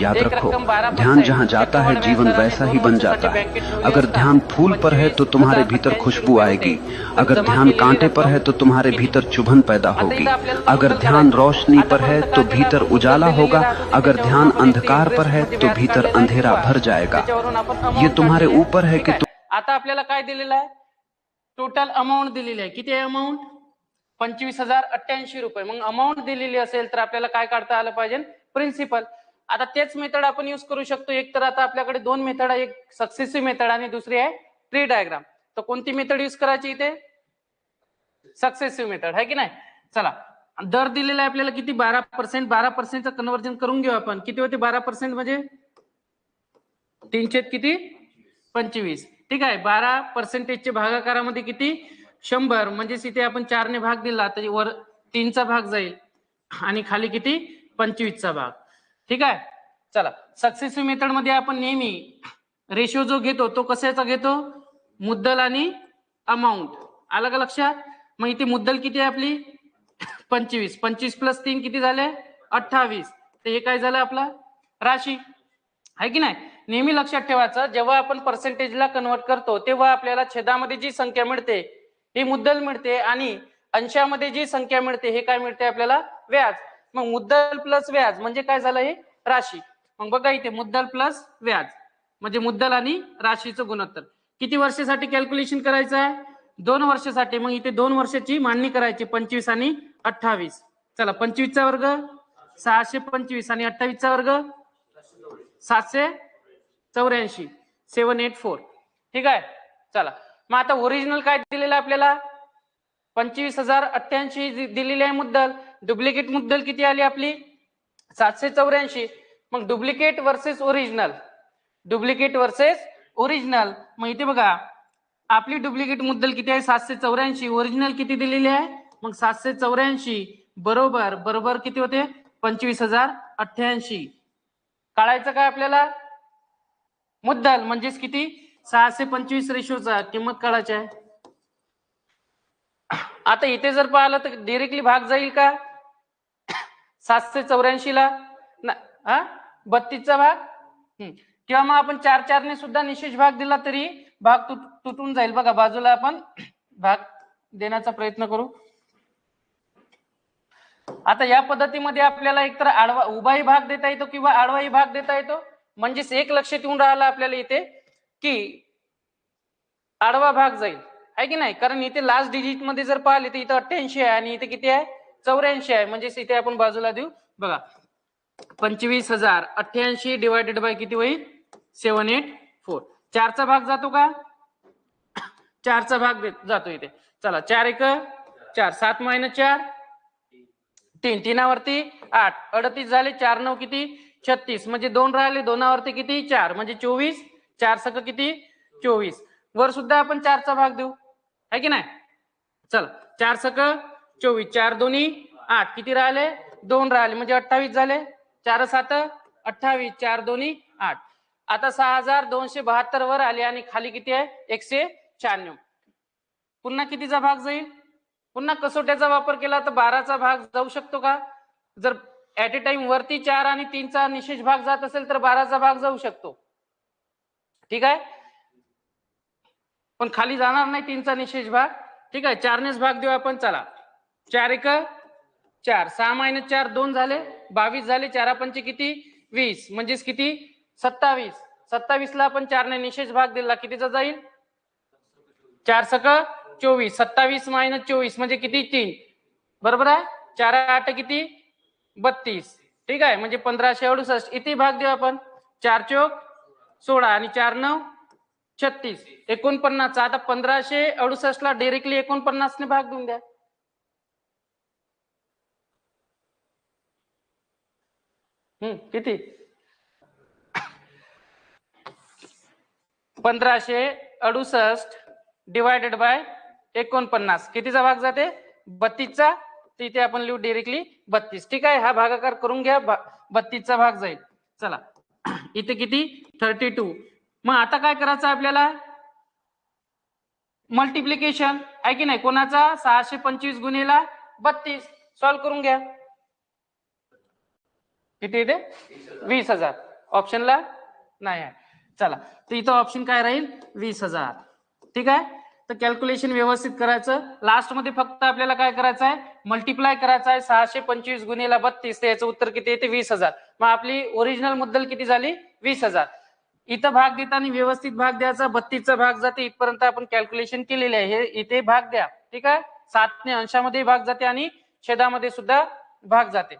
याद रखो, ध्यान जहाँ जाता है जीवन वैसा ही बन जाता है। अगर ध्यान फूल पर है तो तुम्हारे भीतर खुशबू आएगी, अगर ध्यान कांटे पर है तो तुम्हारे भीतर चुभन पैदा होगी, अगर ध्यान रोशनी पर है तो भीतर उजाला होगा, अगर ध्यान अंधकार पर है तो भीतर अंधेरा भर जाएगा। ये तुम्हारे ऊपर है कि आता आपल्याला काय दिलेलं आहे, टोटल अमाऊंट दिलेली आहे. किती आहे अमाऊंट? 25,088 रुपये. मग अमाऊंट दिलेली असेल तर आपल्याला काय काढता आलं पाहिजे? प्रिन्सिपल. आता तेच मेथड आपण यूज करू शकतो. एक तर आता आपल्याकडे दोन मेथड आहे, एक सक्सेसिव्ह मेथड आणि दुसरी आहे ट्री डायग्राम. तर कोणती मेथड यूज करायची इथे? सक्सेसिव्ह मेथड आहे की नाही. चला, दर दिलेला आहे आपल्याला किती? 12%. 12%चं कन्व्हर्जन करून घेऊ आपण. किती होते 12% म्हणजे 3 किती? 25. ठीक आहे. 12%चे भागाकारामध्ये किती? 100. म्हणजे इथे आपण 4 ने भाग दिला तर वर 3चा भाग जाईल आणि खाली किती? 25चा भाग. ठीक आहे. चला, सक्सेसिव्ह मेथड मध्ये आपण नेहमी रेशो जो घेतो तो कशाचा घेतो? मुद्दल आणि अमाऊंट. आलं का लक्षात? मग इथे मुद्दल किती आहे आपली? 25. 25 + 3 किती झाले? 28. तर हे काय झालं आपला? राशी आहे की नाही. नेहमी लक्षात ठेवायचं, जेव्हा आपण पर्सेंटेजला कन्वर्ट करतो तेव्हा आपल्याला छेदामध्ये जी संख्या मिळते ही मुद्दल मिळते आणि अंशामध्ये जी संख्या मिळते हे काय मिळते आपल्याला? व्याज. मग मुद्दल प्लस व्याज म्हणजे काय झालं? हे राशी. मग बघा इथे मुद्दल प्लस व्याज म्हणजे मुद्दल आणि राशीचं गुणोत्तर. किती वर्षासाठी कॅल्क्युलेशन करायचं आहे? 2 वर्षासाठी. मग इथे 2 वर्षाची मांडणी करायची, 25 आणि 28. चला, 25चा वर्ग 625 आणि 28चा वर्ग 784. 784. ठीक आहे. चला, मग आता ओरिजिनल काय दिलेलं आपल्याला? 25,088 दिलेली आहे मुद्दल. डुप्लिकेट मुद्दल किती आली आपली? 784. मग duplicate versus original. Duplicate versus original. मग इथे बघा आपली डुप्लिकेट मुद्दल किती आहे? 784. ओरिजिनल किती दिलेली आहे? मग 784 बरोबर किती होते? 25,088. काढायचं काय आपल्याला? मुद्दल म्हणजेच किती? 625 रेशोचा किंमत काढायची आहे. आता इथे जर पाहिलं तर डायरेक्टली भाग जाईल का 784 ला? 32चा भाग. किंवा मग आपण 4 ने सुद्धा निशेष भाग दिला तरी भाग तुटून जाईल. बघा बाजूला आपण भाग देण्याचा प्रयत्न करू. आता या पद्धतीमध्ये आपल्याला एकतर आडवा उभाही भाग देता येतो किंवा आडवाही भाग देता येतो. म्हणजेच एक लक्षात येऊन राहिला आपल्याला इथे की आडवा भाग जाईल आहे की नाही. कारण इथे लास्ट डिजिट मध्ये जर पाहिले तर इथे 88 आहे आणि इथे किती आहे? 84 आहे. म्हणजे इथे आपण बाजूला देऊ. बघा 25,088 डिवायडेड बाय किती होईल? 784. 4चा भाग जातो का? 4चा भाग जातो इथे. चला, 4 1 4. 7 - 4 3. 3 वरती 8. 38 झाले. 4 9 किती? 36. म्हणजे 2 राहिले. 2 वरती किती? 4 म्हणजे 24. 4 सक किती? 24. वर सुद्धा आपण 4चा भाग देऊ आहे की नाही. चला, 4 सक 24. 4 दोन्ही 8. किती राहिले? 2 राहिले म्हणजे 28 झाले. 4 7 28. 4 दोन्ही 8. आता 6,272 वर आले आणि खाली किती आहे? 196. पुन्हा कितीचा भाग जाईल? पुन्हा कसोट्याचा वापर केला तर 12चा भाग जाऊ शकतो का? जर ऍट ए टाइम वरती 4 आणि 3चा निशेष भाग जात असेल तर 12चा भाग जाऊ शकतो. ठीक आहे. पण खाली जाणार नाही 3चा निशेष भाग. ठीक आहे. 4 नेच भाग देऊ आपण. चला, 4 1 4. 6 - 4 2 झाले. 22 झाले. 4 पंचे किती? 20. म्हणजेच किती? 27. 27 ला आपण 4 ने निशेष भाग दिला कितीचा जाईल? 4 सक 24. 27 - 24 म्हणजे किती? 3. बरोबर आहे. 4 8 किती? 32. ठीक आहे. म्हणजे 1568. इथे भाग देऊ आपण. 4 चोक 16 आणि 4 9 36. 49. आता 1568 ला डायरेक्टली 49 ने भाग देऊन द्या. किती? 1568 डिवायडेड बाय 49. कितीचा भाग जाते? 32चा. तिथे आपण लिहू डायरेक्टली 32. ठीक आहे. हा भागाकार करून घ्या. 32चा भाग जाईल. चला, इथे किती? 32. मग आता काय करायचं आपल्याला? मल्टिप्लिकेशन आहे की नाही. कोणाचा? 625 गुणिले 32. सॉल्व करून घ्या. किती येते? 20,000. ऑप्शनला नाही आहे. चला, तर इथं ऑप्शन काय राहील? 20,000. ठीक आहे. तर कॅल्क्युलेशन व्यवस्थित करायचं. लास्ट मध्ये फक्त आपल्याला काय करायचं आहे? मल्टिप्लाय करायचं आहे. 625 गुणिले 32, तर याचं उत्तर किती येते? 20,000. मग आपली ओरिजिनल मुद्दल किती झाली? 20,000. इथं भाग देताना व्यवस्थित भाग द्यायचा. 32चा भाग जाते इथपर्यंत आपण कॅल्क्युलेशन केलेले आहे. हे इथे भाग द्या. ठीक आहे. 7 ने अंशामध्ये भाग जाते आणि छेदामध्ये सुद्धा भाग जाते.